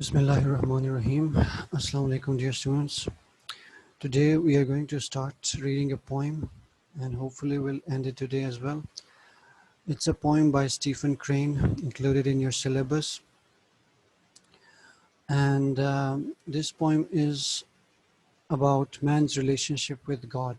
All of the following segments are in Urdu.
Bismillahirrahmanirrahim. Assalamu alaikum, dear students. Today we are going to start reading a poem and hopefully we'll end it today as well. It's a poem by Stephen Crane included in your syllabus. And this poem is about man's relationship with God.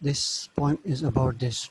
This poem is about this.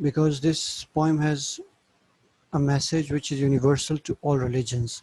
because this poem has a message which is universal to all religions.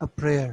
a prayer,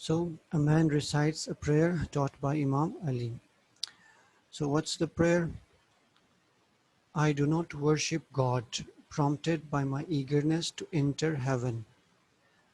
So a man recites a prayer taught by Imam Ali. So what's the prayer? I do not worship God, prompted by my eagerness to enter heaven.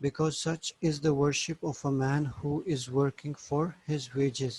Because such is the worship of a man who is working for his wages.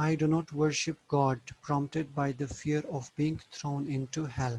I do not worship God prompted by the fear of being thrown into hell.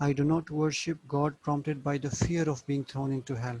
I do not worship God prompted by the fear of being thrown into hell.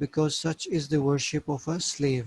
Because such is the worship of a slave.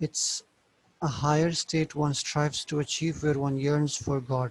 It's a higher state one strives to achieve where one yearns for God.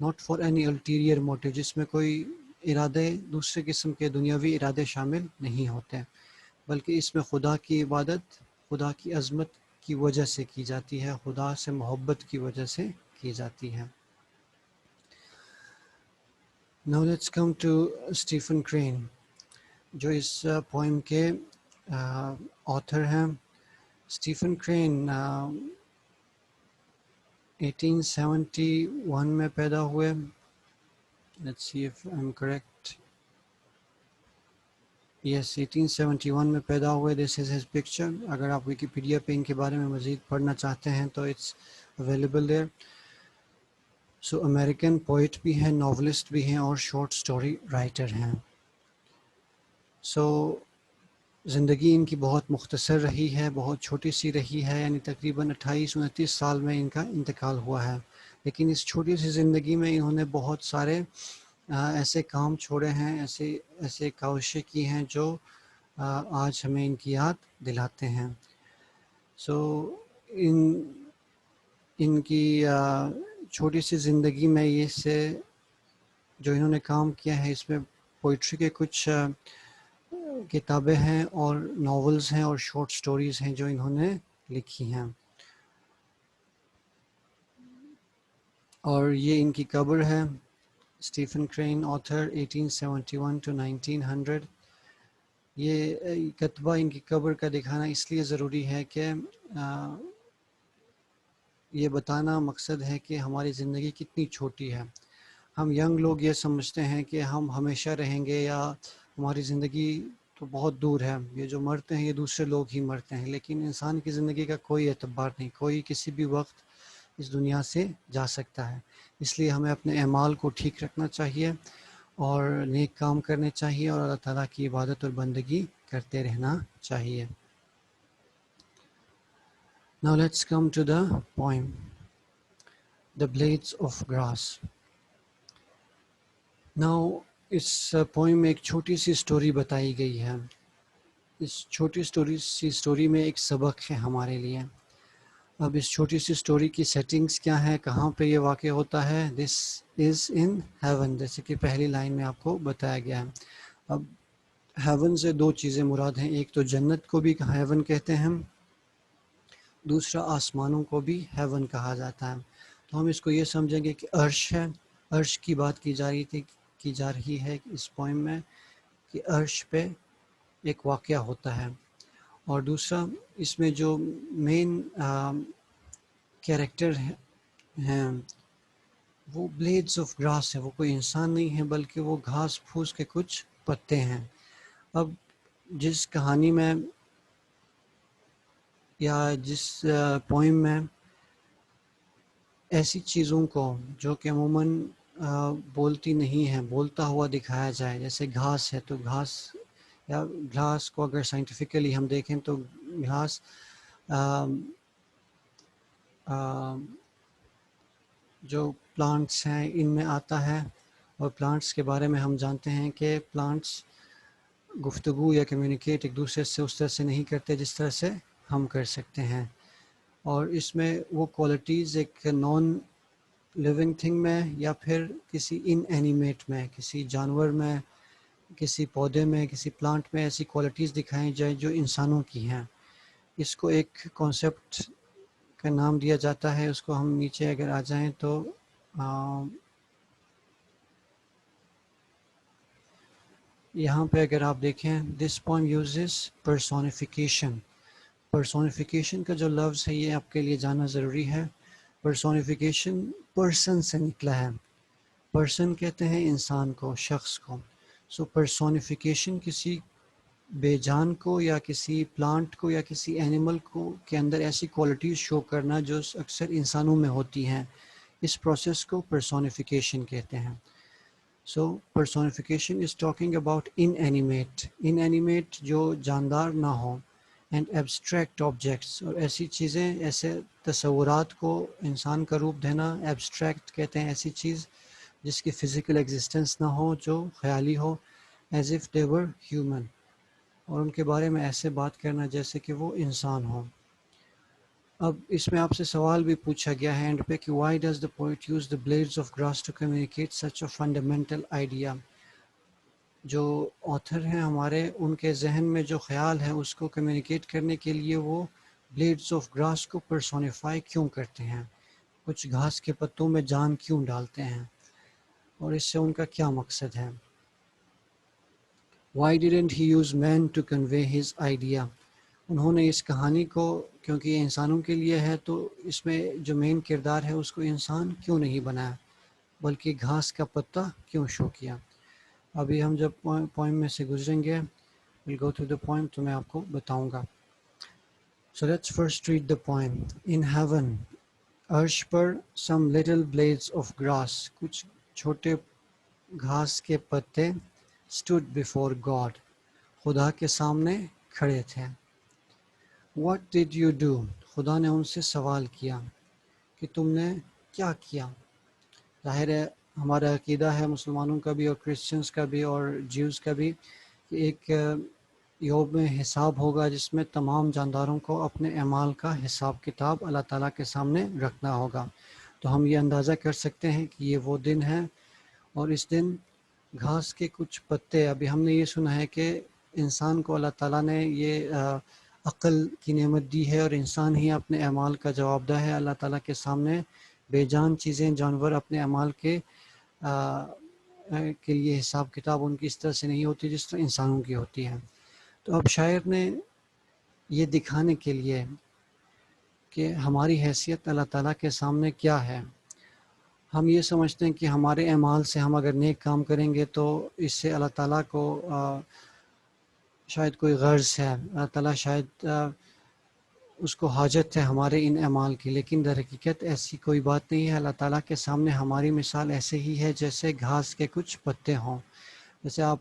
not for any ulterior motive, جس میں کوئی ارادے دوسرے قسم کے دنیاوی ارادے شامل نہیں ہوتے، بلکہ اس میں خدا کی عبادت خدا کی عظمت کی وجہ سے کی جاتی ہے، خدا سے محبت کی وجہ سے کی جاتی ہے۔ Now let's come to Stephen Crane، جو اس پوئم کے آتھر ہیں۔ اسٹیفن کرین 1871 میں پیدا ہوئے۔ Let's see if I'm correct. Yes، 1871 میں پیدا ہوئے۔ This is his picture۔ اگر آپ ویکیپیڈیا پہ ان کے بارے میں مزید پڑھنا چاہتے ہیں تو it's available there۔ So American poet بھی ہیں، ناولسٹ بھی ہیں اور شارٹ سٹوری رائٹر ہیں۔ سو زندگی ان کی بہت مختصر رہی ہے، بہت چھوٹی سی رہی ہے، یعنی تقریباً 28-29 سال میں ان کا انتقال ہوا ہے، لیکن اس چھوٹی سی زندگی میں انہوں نے بہت سارے ایسے کام چھوڑے ہیں، ایسے کاوشیں کی ہیں جو آج ہمیں ان کی یاد دلاتے ہیں۔ سو ان کی چھوٹی سی زندگی میں یہ سے جو انہوں نے کام کیا ہے، اس میں پوئٹری کے کچھ کتابیں ہیں اور ناولز ہیں اور شارٹ سٹوریز ہیں جو انہوں نے لکھی ہیں، اور یہ ان کی قبر ہے۔ Stephen Crane author 1871 to 1900۔ یہ کتبہ ان کی قبر کا دکھانا اس لیے ضروری ہے کہ یہ بتانا مقصد ہے کہ ہماری زندگی کتنی چھوٹی ہے۔ ہم ینگ لوگ یہ سمجھتے ہیں کہ ہم ہمیشہ رہیں گے یا ہماری زندگی تو بہت دور ہے، یہ جو مرتے ہیں یہ دوسرے لوگ ہی مرتے ہیں، لیکن انسان کی زندگی کا کوئی اعتبار نہیں، کوئی کسی بھی وقت اس دنیا سے جا سکتا ہے۔ اس لیے ہمیں اپنے اعمال کو ٹھیک رکھنا چاہیے اور نیک کام کرنے چاہیے اور اللہ تعالیٰ کی عبادت اور بندگی کرتے رہنا چاہیے۔ Now let's come to the poem The Blades of Grass۔ Now اس پوئم میں ایک چھوٹی سی سٹوری بتائی گئی ہے۔ اس چھوٹی سی سٹوری میں ایک سبق ہے ہمارے لیے۔ اب اس چھوٹی سی سٹوری کی سیٹنگز کیا ہے، کہاں پہ یہ واقع ہوتا ہے؟ دس از ان ہیون، جیسے کہ پہلی لائن میں آپ کو بتایا گیا ہے۔ اب ہیون سے دو چیزیں مراد ہیں، ایک تو جنت کو بھی ہیون کہتے ہیں، دوسرا آسمانوں کو بھی ہیون کہا جاتا ہے۔ تو ہم اس کو یہ سمجھیں گے کہ عرش ہے، عرش کی بات کی جا رہی ہے اس پوئم میں، کہ عرش پہ ایک واقعہ ہوتا ہے، اور دوسرا اس میں جو مین کیریکٹر ہیں وہ بلیڈز آف گراس ہے، وہ کوئی انسان نہیں ہے بلکہ وہ گھاس پھوس کے کچھ پتے ہیں۔ اب جس کہانی میں یا جس پوئم میں ایسی چیزوں کو جو کہ عموماً بولتی نہیں ہیں بولتا ہوا دکھایا جائے، جیسے گھاس ہے، تو گھاس یا گھاس کو اگر سائنٹیفکلی ہم دیکھیں تو گھاس جو پلانٹس ہیں ان میں آتا ہے، اور پلانٹس کے بارے میں ہم جانتے ہیں کہ پلانٹس گفتگو یا کمیونیکیٹ ایک دوسرے سے اس طرح سے نہیں کرتے جس طرح سے ہم کر سکتے ہیں، اور اس میں وہ کوالٹیز ایک نان لیونگ تھنگ میں یا پھر کسی ان اینیمیٹ میں، کسی جانور میں، کسی پودے میں، کسی پلانٹ میں ایسی کوالٹیز دکھائی جائیں جو انسانوں کی ہیں۔ اس کو ایک کانسیپٹ کا نام دیا جاتا ہے، اس کو ہم نیچے اگر آ جائیں تو یہاں پہ اگر آپ دیکھیں this poem uses personification. Personification کا جو لفظ ہے یہ آپ کے لیے جاننا ضروری ہے۔ پرسونیفیکیشن پرسن سے نکلا ہے، پرسن کہتے ہیں انسان کو، شخص کو۔ سو پرسونیفیکیشن کسی بے جان کو یا کسی پلانٹ کو یا کسی اینیمل کو کے اندر ایسی کوالٹیز شو کرنا جو اکثر انسانوں میں ہوتی ہیں، اس پروسیس کو پرسونیفیکیشن کہتے ہیں۔ So personification is talking about inanimate جو جاندار نہ ہوں، اینڈ ایبسٹریکٹ آبجیکٹس، اور ایسی چیزیں، ایسے تصورات کو انسان کا روپ دینا ایبسٹریکٹ کہتے ہیں، ایسی چیز جس کی فزیکل ایگزسٹنس نہ ہو، جو خیالی ہو، as if they were human, اور ان کے بارے میں ایسے بات کرنا جیسے کہ وہ انسان ہوں۔ اب اس میں آپ سے سوال بھی پوچھا گیا ہے اینڈ پہ کہ why does the poet use the blades of grass to communicate such a fundamental idea. جو آتھر ہیں ہمارے ان کے ذہن میں جو خیال ہے اس کو کمیونیکیٹ کرنے کے لیے وہ بلیڈز آف گراس کو پرسونیفائی کیوں کرتے ہیں, کچھ گھاس کے پتوں میں جان کیوں ڈالتے ہیں, اور اس سے ان کا کیا مقصد ہے. Why didn't he use man to convey his idea? انہوں نے اس کہانی کو, کیونکہ یہ انسانوں کے لیے ہے, تو اس میں جو مین کردار ہے اس کو انسان کیوں نہیں بنایا بلکہ گھاس کا پتا کیوں شو کیا. ابھی ہم جب پوائم میں سے گزریں گے we'll go through the poem تو میں آپ کو بتاؤں گا. So let's first read the poem. In heaven, عرش پر some little blades of grass, کچھ چھوٹے گھاس کے پتے stood before God, خدا کے سامنے کھڑے تھے. What did you do? خدا نے ان سے سوال کیا کہ تم نے کیا کیا. ظاہر ہے ہمارا عقیدہ ہے مسلمانوں کا بھی اور کرسچنس کا بھی اور جیوز کا بھی کہ ایک یوم حساب ہوگا جس میں تمام جانداروں کو اپنے اعمال کا حساب کتاب اللہ تعالیٰ کے سامنے رکھنا ہوگا. تو ہم یہ اندازہ کر سکتے ہیں کہ یہ وہ دن ہے, اور اس دن گھاس کے کچھ پتے, ابھی ہم نے یہ سنا ہے کہ انسان کو اللہ تعالیٰ نے یہ عقل کی نعمت دی ہے اور انسان ہی اپنے اعمال کا جواب دہ ہے. اللہ تعالیٰ کے سامنے بے جان چیزیں, جانور اپنے اعمال کے لیے حساب کتاب ان کی اس طرح سے نہیں ہوتی جس طرح انسانوں کی ہوتی ہے. تو اب شاعر نے یہ دکھانے کے لیے کہ ہماری حیثیت اللہ تعالیٰ کے سامنے کیا ہے, ہم یہ سمجھتے ہیں کہ ہمارے اعمال سے ہم اگر نیک کام کریں گے تو اس سے اللہ تعالیٰ کو شاید کوئی غرض ہے, اللہ تعالیٰ شاید اس کو حاجت ہے ہمارے ان اعمال کی, لیکن در حقیقت ایسی کوئی بات نہیں ہے. اللہ تعالیٰ کے سامنے ہماری مثال ایسے ہی ہے جیسے گھاس کے کچھ پتے ہوں. جیسے آپ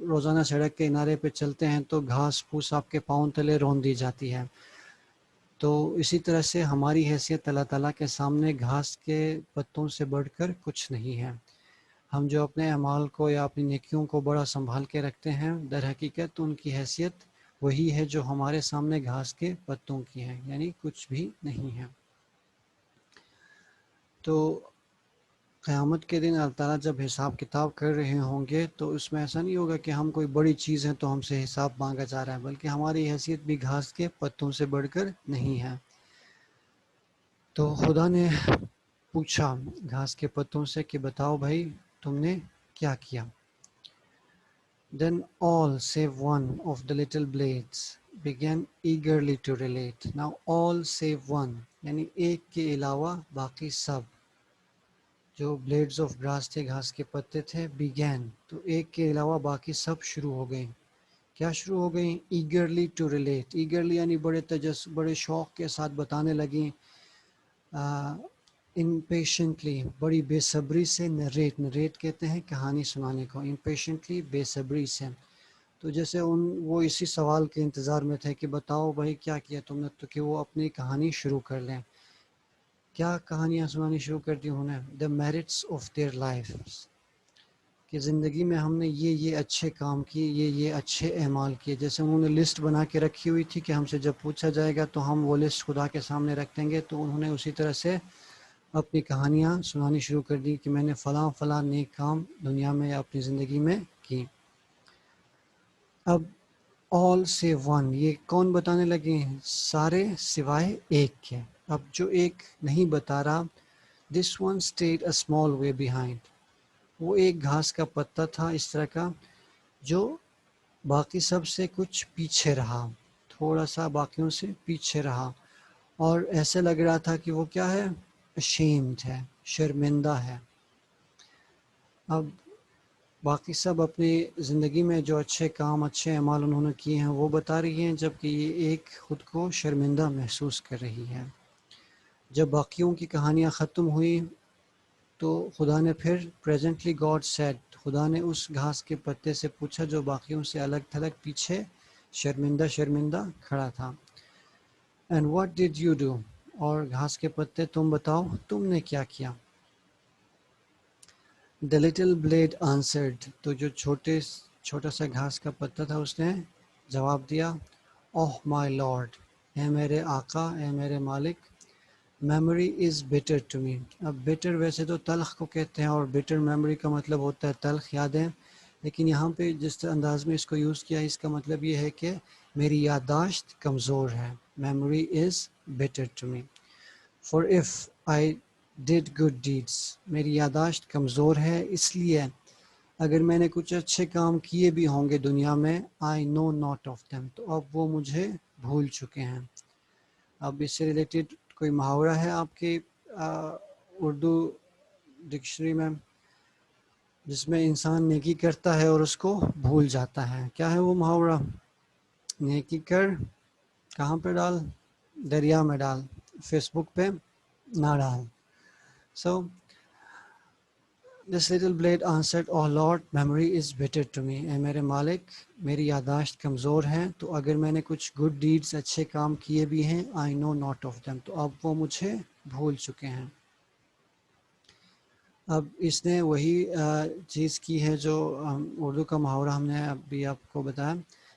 روزانہ سڑک کے کنارے پہ چلتے ہیں تو گھاس پھوس آپ کے پاؤں تلے رون دی جاتی ہے, تو اسی طرح سے ہماری حیثیت اللہ تعالیٰ کے سامنے گھاس کے پتوں سے بڑھ کر کچھ نہیں ہے. ہم جو اپنے اعمال کو یا اپنی نیکیوں کو بڑا سنبھال کے رکھتے ہیں, در حقیقت ان کی حیثیت وہی ہے جو ہمارے سامنے گھاس کے پتوں کی ہے, یعنی کچھ بھی نہیں ہے. تو قیامت کے دن اللہ تعالیٰ جب حساب کتاب کر رہے ہوں گے تو اس میں ایسا نہیں ہوگا کہ ہم کوئی بڑی چیز ہیں تو ہم سے حساب مانگا جا رہا ہے, بلکہ ہماری حیثیت بھی گھاس کے پتوں سے بڑھ کر نہیں ہے. تو خدا نے پوچھا گھاس کے پتوں سے کہ بتاؤ بھائی تم نے کیا کیا. Then all save one of the little blades began eagerly to relate. Now all save one, یعنی ایک کے علاوہ باقی سب جو بلیڈز آف گراس تھے, گھاس کے پتے تھے, began, تو ایک کے علاوہ باقی سب شروع ہو گئیں. کیا شروع ہو گئیں؟ eagerly to relate. eagerly یعنی بڑے شوق کے ساتھ بتانے لگیں, impatiently بڑی بے صبری سے, نریٹ کہتے ہیں کہانی سنانے کو, impatiently بے صبری سے. تو جیسے وہ اسی سوال کے انتظار میں تھے کہ بتاؤ بھائی کیا کیا تم نے, تو کہ وہ اپنی کہانی شروع کر لیں. کیا کہانیاں سنانی شروع کر دی انہوں نے؟ the merits of their lives, کہ زندگی میں ہم نے یہ اچھے کام کیے, یہ اچھے اعمال کیے. جیسے انہوں نے لسٹ بنا کے رکھی ہوئی تھی کہ ہم سے جب پوچھا جائے گا تو ہم وہ لسٹ خدا کے سامنے رکھ دیں گے, تو انہوں نے اسی طرح سے اپنی کہانیاں سنانی شروع کر دی کہ میں نے فلاں نیک کام دنیا میں یا اپنی زندگی میں کی. اب all save one, یہ کون بتانے لگے ہیں؟ سارے سوائے ایک کے. اب جو ایک نہیں بتا رہا, this one stayed a small way behind, وہ ایک گھاس کا پتا تھا اس طرح کا جو باقی سب سے کچھ پیچھے رہا, تھوڑا سا باقیوں سے پیچھے رہا, اور ایسے لگ رہا تھا کہ وہ کیا ہے, ashamed ہے, شرمندہ ہے. اب باقی سب اپنی زندگی میں جو اچھے کام اچھے اعمال انہوں نے کیے ہیں وہ بتا رہی ہیں, جبکہ یہ ایک خود کو شرمندہ محسوس کر رہی ہے. جب باقیوں کی کہانیاں ختم ہوئی تو خدا نے پھر presently God said, خدا نے اس گھاس کے پتے سے پوچھا جو باقیوں سے الگ تھلگ پیچھے شرمندہ کھڑا تھا. And what did you do? اور گھاس کے پتے تم بتاؤ تم نے کیا کیا. The little blade answered, تو جو چھوٹا سا گھاس کا پتا تھا اس نے جواب دیا, Oh my Lord, اے میرے آقا، اے میرے مالک. Memory is bitter to me. اب bitter ویسے تو تلخ کو کہتے ہیں، اور bitter میموری کا مطلب ہوتا ہے تلخ یادیں، لیکن یہاں پہ جس انداز میں اس کو یوز کیا، اس کا مطلب یہ ہے کہ میری یادداشت کمزور ہے. Memory is bitter to me. For if I did good deeds. میری یادداشت کمزور ہے اس لیے اگر میں نے کچھ اچھے کام کیے بھی ہوں گے دنیا میں، آئی نو ناٹ آف them، تو اب وہ مجھے بھول چکے ہیں. اب اس سے ریلیٹڈ کوئی محاورہ ہے آپ کی اردو ڈکشنری میں جس میں انسان نیکی کرتا ہے اور اس کو بھول جاتا ہے؟ کیا ہے وہ محاورہ؟ نیکی کر کہاں پہ ڈال؟ دریا میں ڈال، فیس بک پہ نہ ڈال. So this little blade answered O lord memory is better to me. اے میرے مالک، میری یادداشت کمزور ہے، تو اگر میں نے کچھ گڈ ڈیڈس اچھے کام کیے بھی ہیں، آئی نو ناٹ آف them، تو اب وہ مجھے بھول چکے ہیں. اب اس نے وہی چیز کی ہے جو اردو کا محاورہ ہم نے ابھی آپ کو بتایا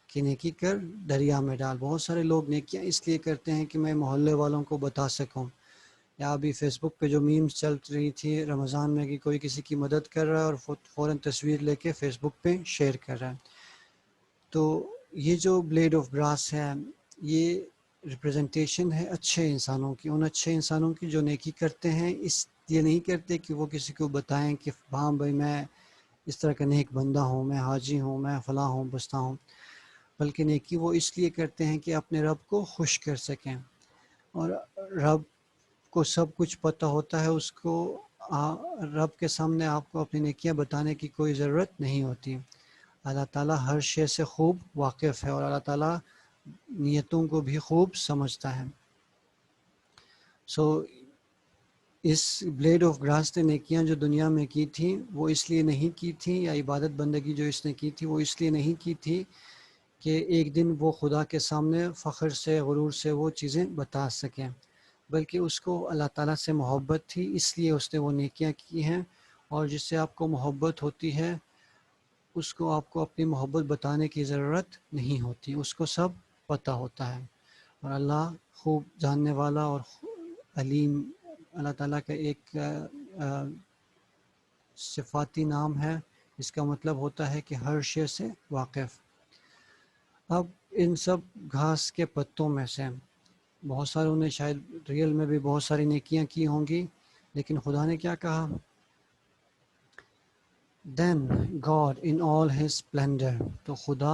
کہ نیکی کر دریا میں ڈال. بہت سارے لوگ نیکیاں اس لیے کرتے ہیں کہ میں محلے والوں کو بتا سکوں، یا ابھی فیس بک پہ جو میمز چل رہی تھی رمضان میں کہ کوئی کسی کی مدد کر رہا ہے اور فوراً تصویر لے کے فیس بک پہ شیئر کر رہا ہے. تو یہ جو بلیڈ آف گراس ہے، یہ ریپرزنٹیشن ہے اچھے انسانوں کی، ان اچھے انسانوں کی جو نیکی کرتے ہیں. یہ نہیں کرتے کہ وہ کسی کو بتائیں کہ ہاں بھائی میں اس طرح کا نیک بندہ ہوں، میں حاجی ہوں، میں فلاں ہوں بستہ ہوں، بلکہ نیکی وہ اس لیے کرتے ہیں کہ اپنے رب کو خوش کر سکیں. اور رب کو سب کچھ پتہ ہوتا ہے، اس کو رب کے سامنے آپ کو اپنی نیکیاں بتانے کی کوئی ضرورت نہیں ہوتی. اللہ تعالیٰ ہر شے سے خوب واقف ہے، اور اللہ تعالیٰ نیتوں کو بھی خوب سمجھتا ہے. سو اس بلیڈ آف گراس نے نیکیاں جو دنیا میں کی تھیں وہ اس لیے نہیں کی تھیں، یا عبادت بندگی جو اس نے کی تھی وہ اس لیے نہیں کی تھی کہ ایک دن وہ خدا کے سامنے فخر سے غرور سے وہ چیزیں بتا سکیں، بلکہ اس کو اللہ تعالیٰ سے محبت تھی، اس لیے اس نے وہ نیکیاں کی ہیں. اور جس سے آپ کو محبت ہوتی ہے اس کو آپ کو اپنی محبت بتانے کی ضرورت نہیں ہوتی، اس کو سب پتہ ہوتا ہے. اور اللہ خوب جاننے والا اور علیم، اللہ تعالیٰ کا ایک صفاتی نام ہے، اس کا مطلب ہوتا ہے کہ ہر شے سے واقف. اب ان سب گھاس کے پتوں میں سے بہت ساروں نے شاید ریئل میں بھی بہت ساری نیکیاں کی ہوں گی، لیکن خدا نے کیا کہا؟ Then God in all his splendor، تو خدا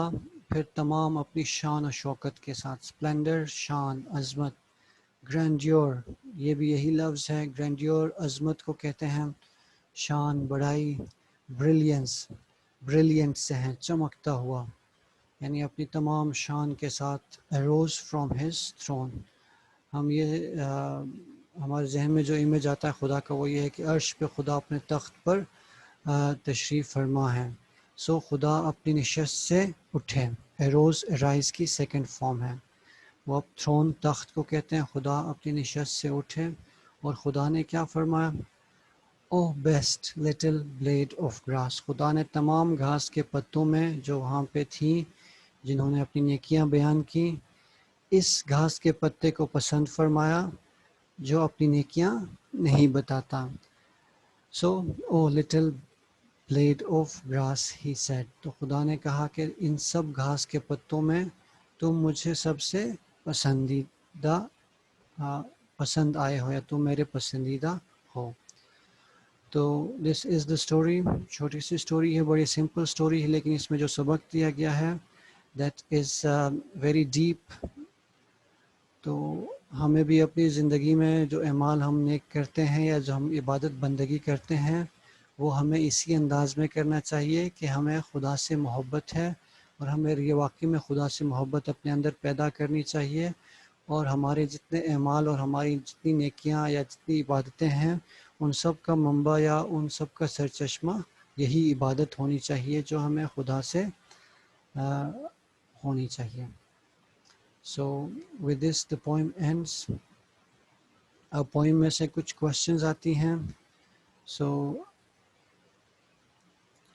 پھر تمام اپنی شان و شوکت کے ساتھ، splendor شان، عظمت، grandeur یہ بھی یہی لفظ ہے، grandeur عظمت کو کہتے ہیں، شان بڑائی، brilliance brilliant سے ہیں چمکتا ہوا، یعنی اپنی تمام شان کے ساتھ arose from his throne. ہم یہ ہمارے ذہن میں جو امیج آتا ہے خدا کا وہ یہ ہے کہ عرش پہ خدا اپنے تخت پر تشریف فرما ہے. سو خدا اپنی نشست سے اٹھے، ایروز رائز کی سیکنڈ فارم ہے. وہ اب تھرون تخت کو کہتے ہیں. خدا اپنی نشست سے اٹھے اور خدا نے کیا فرمایا؟ O best little blade of grass. خدا نے تمام گھاس کے پتوں میں جو وہاں پہ تھیں جنہوں نے اپنی نیکیاں بیان کی، اس گھاس کے پتے کو پسند فرمایا جو اپنی نیکیاں نہیں بتاتا. So O little blade of grass he said, تو خدا نے کہا کہ ان سب گھاس کے پتوں میں تم مجھے سب سے پسندیدہ پسند آئے ہو، یا تم میرے پسندیدہ ہو. تو دس از دا اسٹوری. چھوٹی سی اسٹوری ہے، بڑی سمپل اسٹوری ہے، لیکن اس میں جو سبق دیا گیا ہے دیٹ از ویری ڈیپ. تو ہمیں بھی اپنی زندگی میں جو اعمال ہم نیک کرتے ہیں یا جو ہم عبادت بندگی کرتے ہیں وہ ہمیں اسی انداز میں کرنا چاہیے کہ ہمیں خدا سے محبت ہے، اور ہمیں یہ واقعی میں خدا سے محبت اپنے اندر پیدا کرنی چاہیے. اور ہمارے جتنے اعمال اور ہماری جتنی نیکیاں یا جتنی عبادتیں ہیں ان سب کا منبع یا ان سب کا سرچشمہ یہی عبادت ہونی چاہیے جو ہمیں خدا سے ہونی چاہیے. So with this the poem ends. اب پوئم میں سے کچھ کوشچنز آتی ہیں. So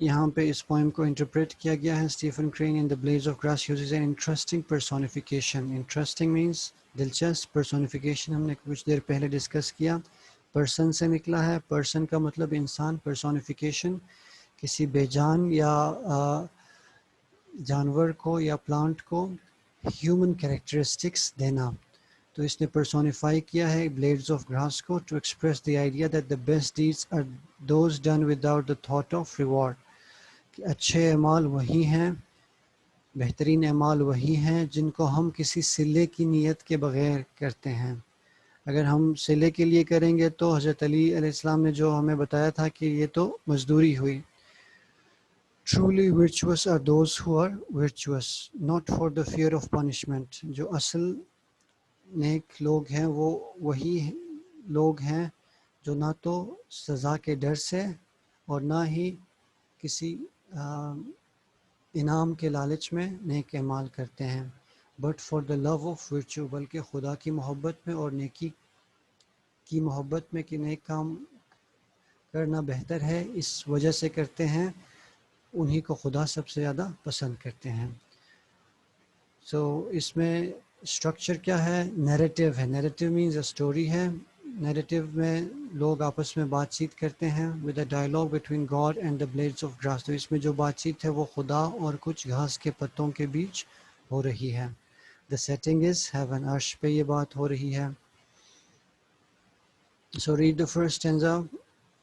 یہاں پہ اس پوئم کو انٹرپریٹ کیا گیا ہے. Stephen Crane in the blades of grass uses an interesting personification. Interesting means دلچسپ. پرسونیفیکیشن ہم نے کچھ دیر پہلے ڈسکس کیا. پرسن سے نکلا ہے. پرسن کا مطلب انسان. پرسونیفیکیشن کسی بے جان یا جانور کو یا پلانٹ کو ہیومن کریکٹرسٹکس دینا. تو اس نے پرسونیفائی کیا ہے بلیڈز آف گراس کو to express the idea that the best deeds are those done without the thought of reward. کہ اچھے اعمال وہی ہیں، بہترین اعمال وہی ہیں جن کو ہم کسی صلے کی نیت کے بغیر کرتے ہیں. اگر ہم صلے کے لیے کریں گے تو حضرت علی علیہ السلام نے جو ہمیں بتایا تھا کہ یہ تو مزدوری ہوئی. Truly virtuous are those who are virtuous, not for the fear of punishment. جو اصل نیک لوگ ہیں وہ وہی لوگ ہیں جو نہ تو سزا کے ڈر سے اور نہ ہی کسی انعام کے لالچ میں نیک اعمال کرتے ہیں. But for the love of virtue, بلکہ خدا کی محبت میں اور نیکی کی محبت میں کہ نیک کام کرنا بہتر ہے اس وجہ سے کرتے ہیں، انہی کو خدا سب سے زیادہ پسند کرتے ہیں. سو اس میں اسٹرکچر کیا ہے؟ نیریٹیو ہے. نیریٹیو مینز اے اسٹوری ہے. نیریٹیو میں لوگ آپس میں بات چیت کرتے ہیں with a dialogue between God and the blades of grass. تو اس میں جو بات چیت ہے وہ خدا اور کچھ گھاس کے پتوں کے بیچ ہو رہی ہے. دا سیٹنگ از ہیون، عرش پہ یہ بات ہو رہی ہے. So read the first stanza.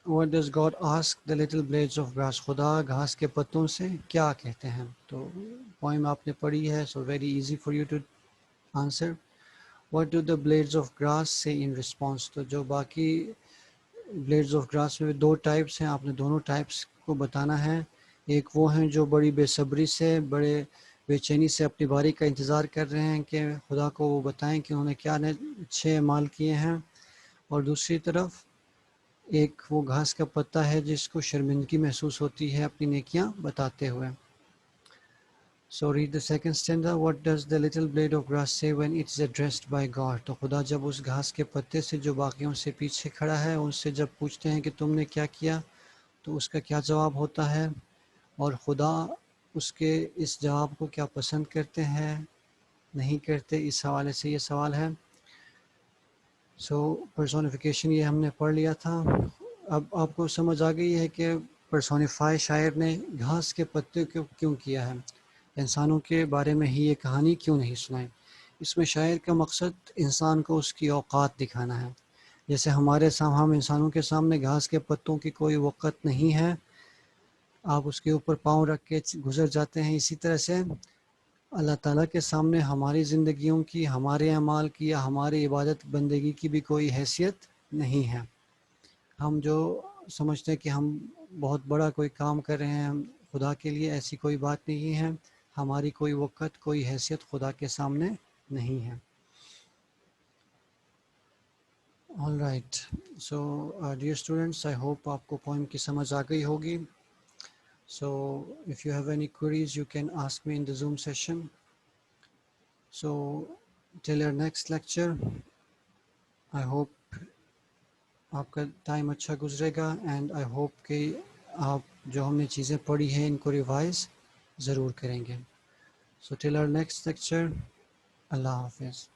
What does God ask the little blades of grass? خدا گھاس کے پتوں سے کیا کہتے ہیں؟ تو پوائم آپ نے پڑھی ہے. So very easy for you to answer. What do the blades of grass say in response? تو جو باقی blades of grass میں دو ٹائپس ہیں، آپ نے دونوں ٹائپس کو بتانا ہے. ایک وہ ہیں جو بڑی بے صبری سے، بڑے بے چینی سے اپنی باری کا انتظار کر رہے ہیں کہ خدا کو وہ بتائیں کہ انہوں نے کیا اچھے اعمال کیے ہیں. اور دوسری طرف ایک وہ گھاس کا پتا ہے جس کو شرمندگی محسوس ہوتی ہے اپنی نیکیاں بتاتے ہوئے. So read the second stanza. What does the little blade of grass say when it is addressed by God? تو خدا جب اس گھاس کے پتے سے جو باقیوں سے پیچھے کھڑا ہے ان سے جب پوچھتے ہیں کہ تم نے کیا کیا، تو اس کا کیا جواب ہوتا ہے، اور خدا اس کے اس جواب کو کیا پسند کرتے ہیں نہیں کرتے، اس حوالے سے یہ سوال ہے. سو پرسونیفیکیشن یہ ہم نے پڑھ لیا تھا. اب آپ کو سمجھ آ گئی ہے کہ پرسونیفائی شاعر نے گھاس کے پتے کو کیوں کیا ہے، انسانوں کے بارے میں ہی یہ کہانی کیوں نہیں سنائی. اس میں شاعر کا مقصد انسان کو اس کی اوقات دکھانا ہے. جیسے ہمارے ہم انسانوں کے سامنے گھاس کے پتوں کی کوئی وقت نہیں ہے، آپ اس کے اوپر پاؤں رکھ کے گزر جاتے ہیں. اسی طرح سے اللہ تعالیٰ کے سامنے ہماری زندگیوں کی، ہمارے اعمال کی یا ہماری عبادت بندگی کی بھی کوئی حیثیت نہیں ہے. ہم جو سمجھتے ہیں کہ ہم بہت بڑا کوئی کام کر رہے ہیں خدا کے لیے، ایسی کوئی بات نہیں ہے. ہماری کوئی وقت، کوئی حیثیت خدا کے سامنے نہیں ہے. All right. So dear students, I hope آپ کو پوئم کی سمجھ آ گئی ہوگی. So if you have any queries, you can ask me in the Zoom session. So till our next lecture, I hope آپ کا ٹائم اچھا گزرے گا، اینڈ آئی ہوپ کہ آپ جو ہم نے چیزیں پڑھی ہیں ان کو ریوائز ضرور کریں گے. سو ٹل آور نیکسٹ لیکچر، اللہ حافظ.